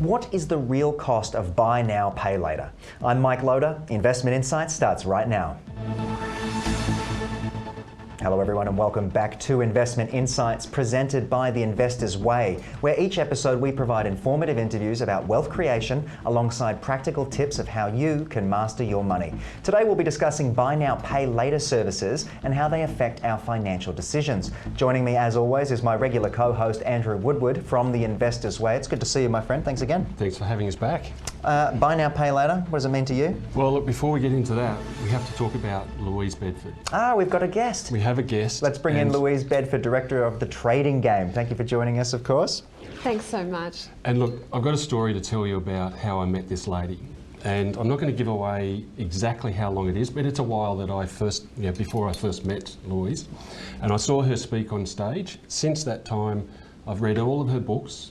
What is the real cost of buy now, pay later? I'm Mike Loader. Investment Insights starts right now. Hello everyone and welcome back to Investment Insights presented by The Investor's Way, where each episode we provide informative interviews about wealth creation alongside practical tips of how you can master your money. Today we'll be discussing buy now, pay later services and how they affect our financial decisions. Joining me as always is my regular co-host Andrew Woodward from The Investor's Way. It's good to see you, my friend. Thanks again. Thanks for having us back. Buy now, pay later, what does it mean to you? Well, look, before we get into that, we have to talk about Louise Bedford. We've got a guest. We have a guest. Let's bring in Louise Bedford, Director of the Trading Game. Thank you for joining us, of course. Thanks so much. And look, I've got a story to tell you about how I met this lady. And I'm not going to give away exactly how long it is, but it's a while that before I first met Louise. And I saw her speak on stage. Since that time, I've read all of her books.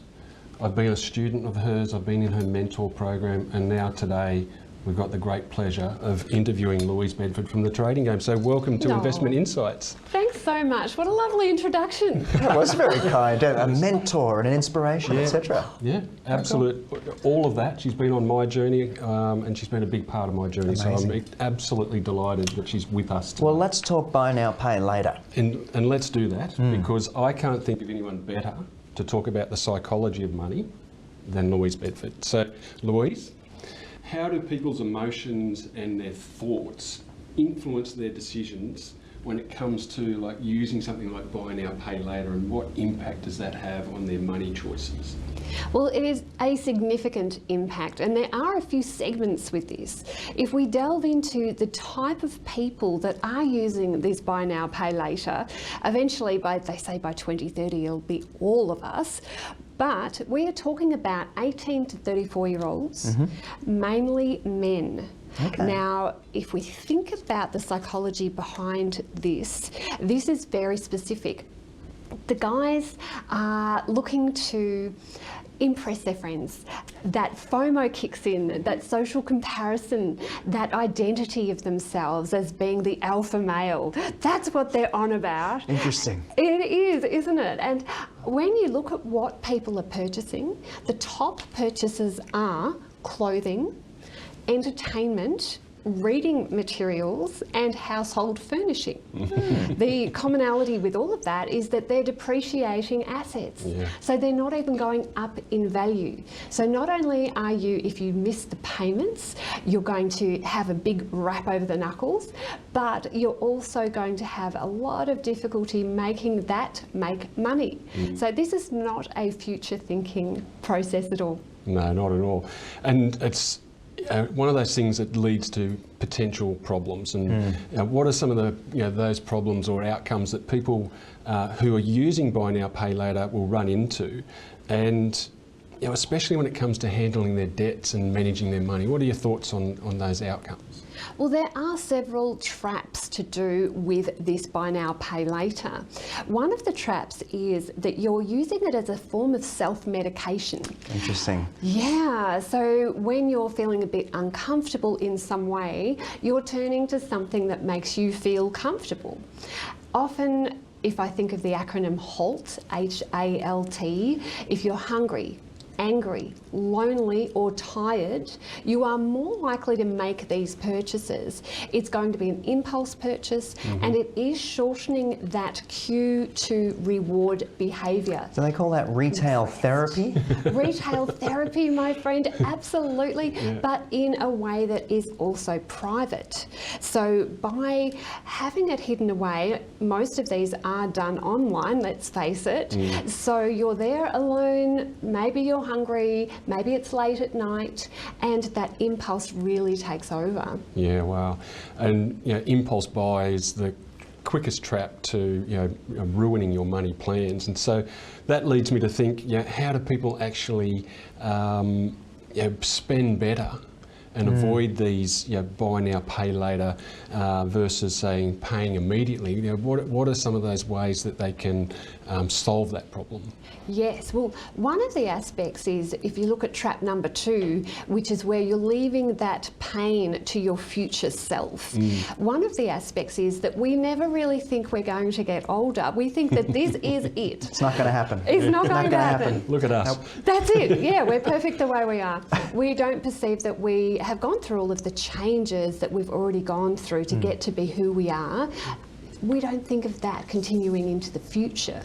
I've been a student of hers, I've been in her mentor program, and now today we've got the great pleasure of interviewing Louise Bedford from the Trading Game. So welcome to Investment Insights. Thanks so much. What a lovely introduction. That was very kind. A mentor and an inspiration, etc. Yeah, absolute. All of that. She's been on my journey and she's been a big part of my journey. Amazing. So I'm absolutely delighted that she's with us today. Well, let's talk buy now, pay later. And let's do that because I can't think of anyone better to talk about the psychology of money than Louise Bedford. So, Louise, how do people's emotions and their thoughts influence their decisions when it comes to using something like buy now, pay later, and what impact does that have on their money choices? Well, it is a significant impact, and there are a few segments with this. If we delve into the type of people that are using this buy now, pay later, eventually they say by 2030 it'll be all of us. But we are talking about 18 to 34-year-olds, mainly men. Okay. Now, if we think about the psychology behind this is very specific. The guys are looking to impress their friends. That FOMO kicks in, that social comparison, that identity of themselves as being the alpha male. That's what they're on about. Interesting. It is, isn't it? And when you look at what people are purchasing, the top purchases are clothing, entertainment, reading materials and household furnishing. The commonality with all of that is that they're depreciating assets. Yeah. So they're not even going up in value. So not only are you, if you miss the payments, you're going to have a big rap over the knuckles, but you're also going to have a lot of difficulty making that make money. So this is not a future thinking process at all. No, not at all. And it's one of those things that leads to potential problems. And what are some of the those problems or outcomes that people who are using buy now, pay later will run into? And especially when it comes to handling their debts and managing their money, what are your thoughts on those outcomes? Well, there are several traps to do with this buy now, pay later. One of the traps is that you're using it as a form of self-medication. Interesting. Yeah, so when you're feeling a bit uncomfortable in some way, you're turning to something that makes you feel comfortable. Often, if I think of the acronym HALT, H-A-L-T, if you're hungry, angry, lonely or tired, you are more likely to make these purchases. It's going to be an impulse purchase and it is shortening that cue to reward behaviour. Do they call that retail therapy? Retail therapy, my friend, absolutely, but in a way that is also private. So by having it hidden away, most of these are done online, let's face it. So you're there alone, maybe you're hungry, maybe it's late at night, and that impulse really takes over. Yeah, wow. And impulse buy is the quickest trap to ruining your money plans. And so that leads me to think, how do people actually spend better and avoid these buy now, pay later versus saying paying immediately? What are some of those ways that they can solve that problem? Yes, well, one of the aspects is if you look at trap number 2, which is where you're leaving that pain to your future self. One of the aspects is that we never really think we're going to get older. We think that this is it. It's not going to happen. It's not going to happen. Look at us. Nope. That's it. Yeah, we're perfect the way we are. We don't perceive that we have gone through all of the changes that we've already gone through to get to be who we are. We don't think of that continuing into the future.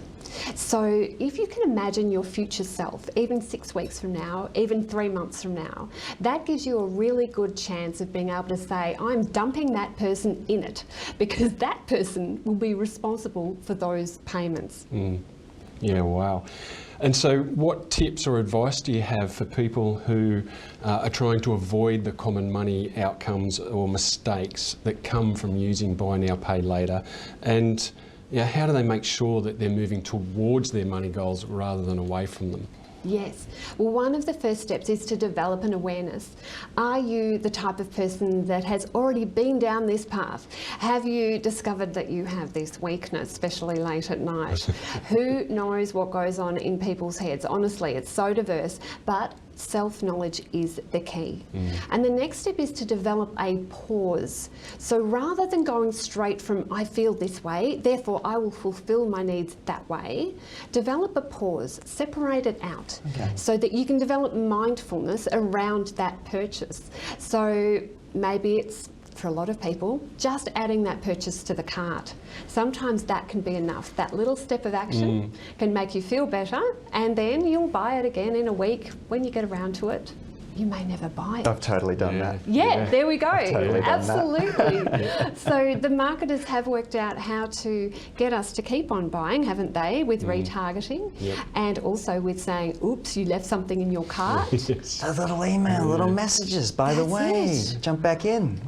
So if you can imagine your future self, even 6 weeks from now, even 3 months from now, that gives you a really good chance of being able to say, I'm dumping that person in it, because that person will be responsible for those payments. Yeah, wow. And so what tips or advice do you have for people who are trying to avoid the common money outcomes or mistakes that come from using buy now, pay later? And how do they make sure that they're moving towards their money goals rather than away from them? Yes. Well, one of the first steps is to develop an awareness. Are you the type of person that has already been down this path? Have you discovered that you have this weakness, especially late at night? Who knows what goes on in people's heads? Honestly, it's so diverse, but self-knowledge is the key. And the next step is to develop a pause. So rather than going straight from, I feel this way, therefore I will fulfill my needs that way, develop a pause, separate it out, so that you can develop mindfulness around that purchase. So maybe it's, for a lot of people, just adding that purchase to the cart. Sometimes that can be enough. That little step of action can make you feel better, and then you'll buy it again in a week. When you get around to it, you may never buy it. I've totally done that. Yeah, there we go. Totally Absolutely. So the marketers have worked out how to get us to keep on buying, haven't they, with retargeting, and also with saying, oops, you left something in your cart. A little email, little messages. By the way, jump back in.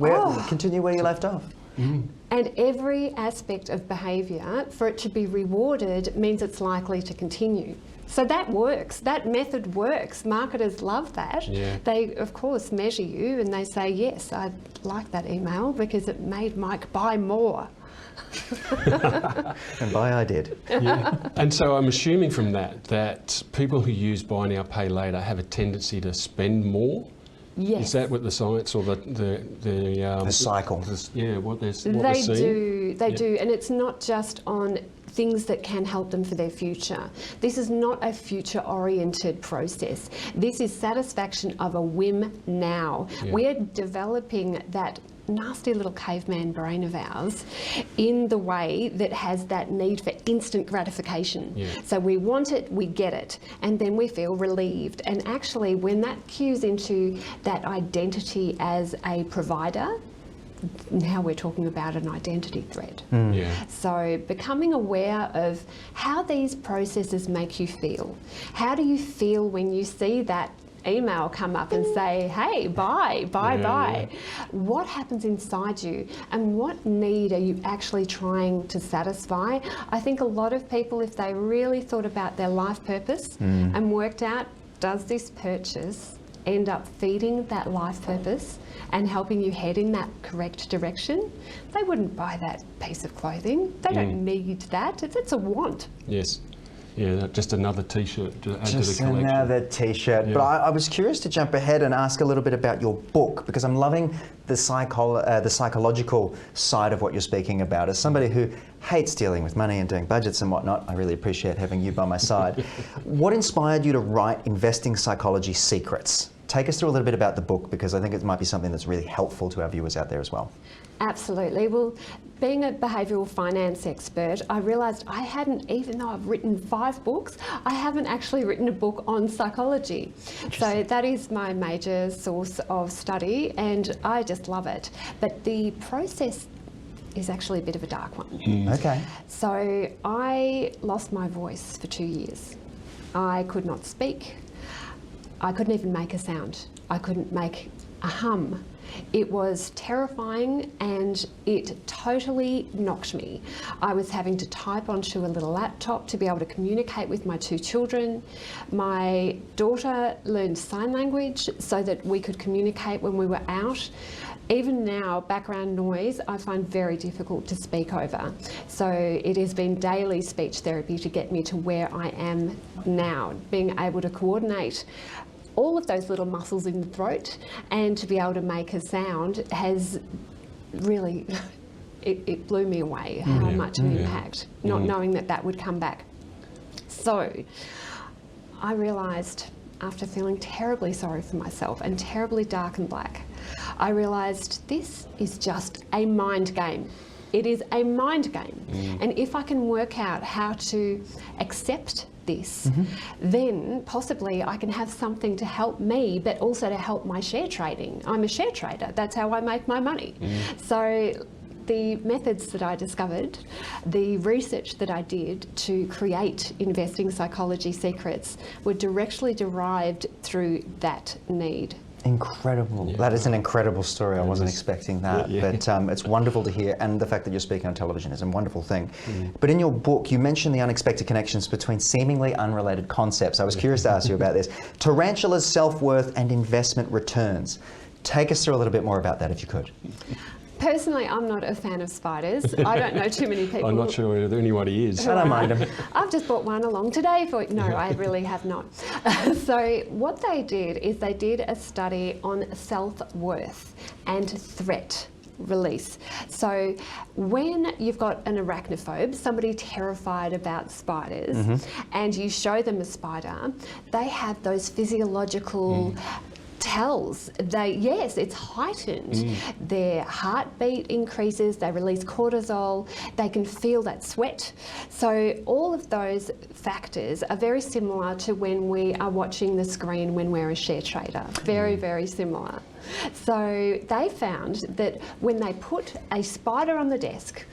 Continue where you left off. And every aspect of behaviour, for it to be rewarded, means it's likely to continue. So that works. That method works. Marketers love that. They, of course, measure you and they say, yes, I like that email because it made Mike buy more. And buy I did. And so I'm assuming from that people who use buy now, pay later have a tendency to spend more. Yes. Is that what the science or the cycle? What they're They seeing? They do, and it's not just on things that can help them for their future. This is not a future-oriented process. This is satisfaction of a whim now. We're developing that nasty little caveman brain of ours in the way that has that need for instant gratification. So we want it, we get it, and then we feel relieved. And actually, when that cues into that identity as a provider, now we're talking about an identity threat. So becoming aware of how these processes make you feel. How do you feel when you see that email come up and say, hey, buy. What happens inside you, and what need are you actually trying to satisfy? I think a lot of people, if they really thought about their life purpose and worked out, does this purchase end up feeding that life purpose and helping you head in that correct direction, they wouldn't buy that piece of clothing. They don't need that. It's a want. Yes. Yeah, just another T-shirt to add to the Just collection. another T-shirt. But I was curious to jump ahead and ask a little bit about your book, because I'm loving the psychological side of what you're speaking about. As somebody who hates dealing with money and doing budgets and whatnot, I really appreciate having you by my side. What inspired you to write Investing Psychology Secrets? Take us through a little bit about the book, because I think it might be something that's really helpful to our viewers out there as well. Absolutely. Well, being a behavioural finance expert, I realised I hadn't, even though I've written 5 books, I haven't actually written a book on psychology. So that is my major source of study, and I just love it. But the process is actually a bit of a dark one. Okay. So I lost my voice for 2 years. I could not speak. I couldn't even make a sound. I couldn't make a hum. It was terrifying, and it totally knocked me. I was having to type onto a little laptop to be able to communicate with my 2 children. My daughter learned sign language so that we could communicate when we were out. Even now, background noise I find very difficult to speak over. So it has been daily speech therapy to get me to where I am now, being able to coordinate all of those little muscles in the throat and to be able to make a sound has really, it blew me away how much an impact, not knowing that that would come back. So I realised, after feeling terribly sorry for myself and terribly dark and black, I realised this is just a mind game. It is a mind game. And if I can work out how to accept this, then possibly I can have something to help me, but also to help my share trading. I'm a share trader. That's how I make my money. So the methods that I discovered, the research that I did to create Investing Psychology Secrets were directly derived through that need. Incredible. That is an incredible story. I wasn't expecting that, but it's wonderful to hear, and the fact that you're speaking on television is a wonderful thing. But in your book, you mentioned the unexpected connections between seemingly unrelated concepts. I was curious to ask you about this. Tarantulas, self-worth, and investment returns. Take us through a little bit more about that, if you could. Personally, I'm not a fan of spiders. I don't know too many people. I'm not sure whether anybody is. I don't mind them. I've just brought one along today for, no, I really have not. So what they did is they did a study on self-worth and threat release. So when you've got an arachnophobe, somebody terrified about spiders, and you show them a spider, they have those physiological tells. Yes, it's heightened. Their heartbeat increases, they release cortisol, they can feel that sweat. So all of those factors are very similar to when we are watching the screen when we're a share trader. Very, very similar. So they found that when they put a spider on the desk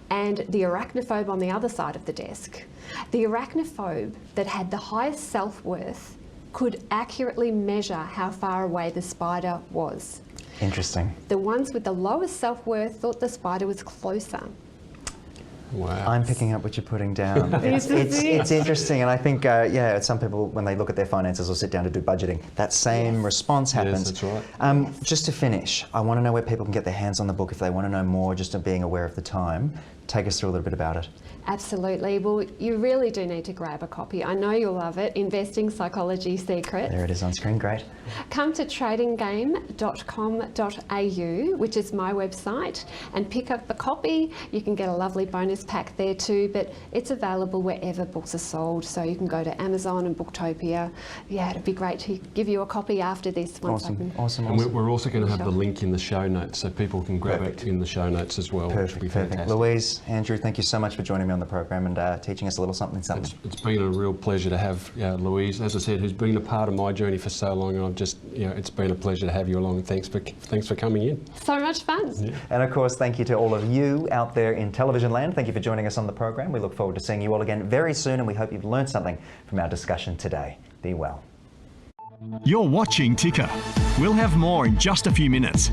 and the arachnophobe on the other side of the desk, the arachnophobe that had the highest self-worth could accurately measure how far away the spider was. Interesting. The ones with the lowest self-worth thought the spider was closer. Wow. I'm picking up what you're putting down. It's interesting, and I think, some people, when they look at their finances or sit down to do budgeting, that same response happens. Yes, that's right. Just to finish, I want to know where people can get their hands on the book if they want to know more, just in being aware of the time. Take us through a little bit about it. Absolutely. Well, you really do need to grab a copy. I know you'll love it. Investing Psychology Secrets. There it is on screen. Great. Come to tradinggame.com.au, which is my website, and pick up a copy. You can get a lovely bonus pack there too, but it's available wherever books are sold. So you can go to Amazon and Booktopia. Yeah, it'd be great to give you a copy after this. Awesome. And we're also going to have the link in the show notes so people can grab it in the show notes as well. Perfect. Louise, Andrew, thank you so much for joining me on the program and teaching us a little something. It's been a real pleasure to have Louise, as I said, who's been a part of my journey for so long, and I've just, it's been a pleasure to have you along. Thanks for coming in. So much fun. Yeah. And of course, thank you to all of you out there in television land. Thank you for joining us on the program. We look forward to seeing you all again very soon, and we hope you've learned something from our discussion today. Be well. You're watching Ticker. We'll have more in just a few minutes.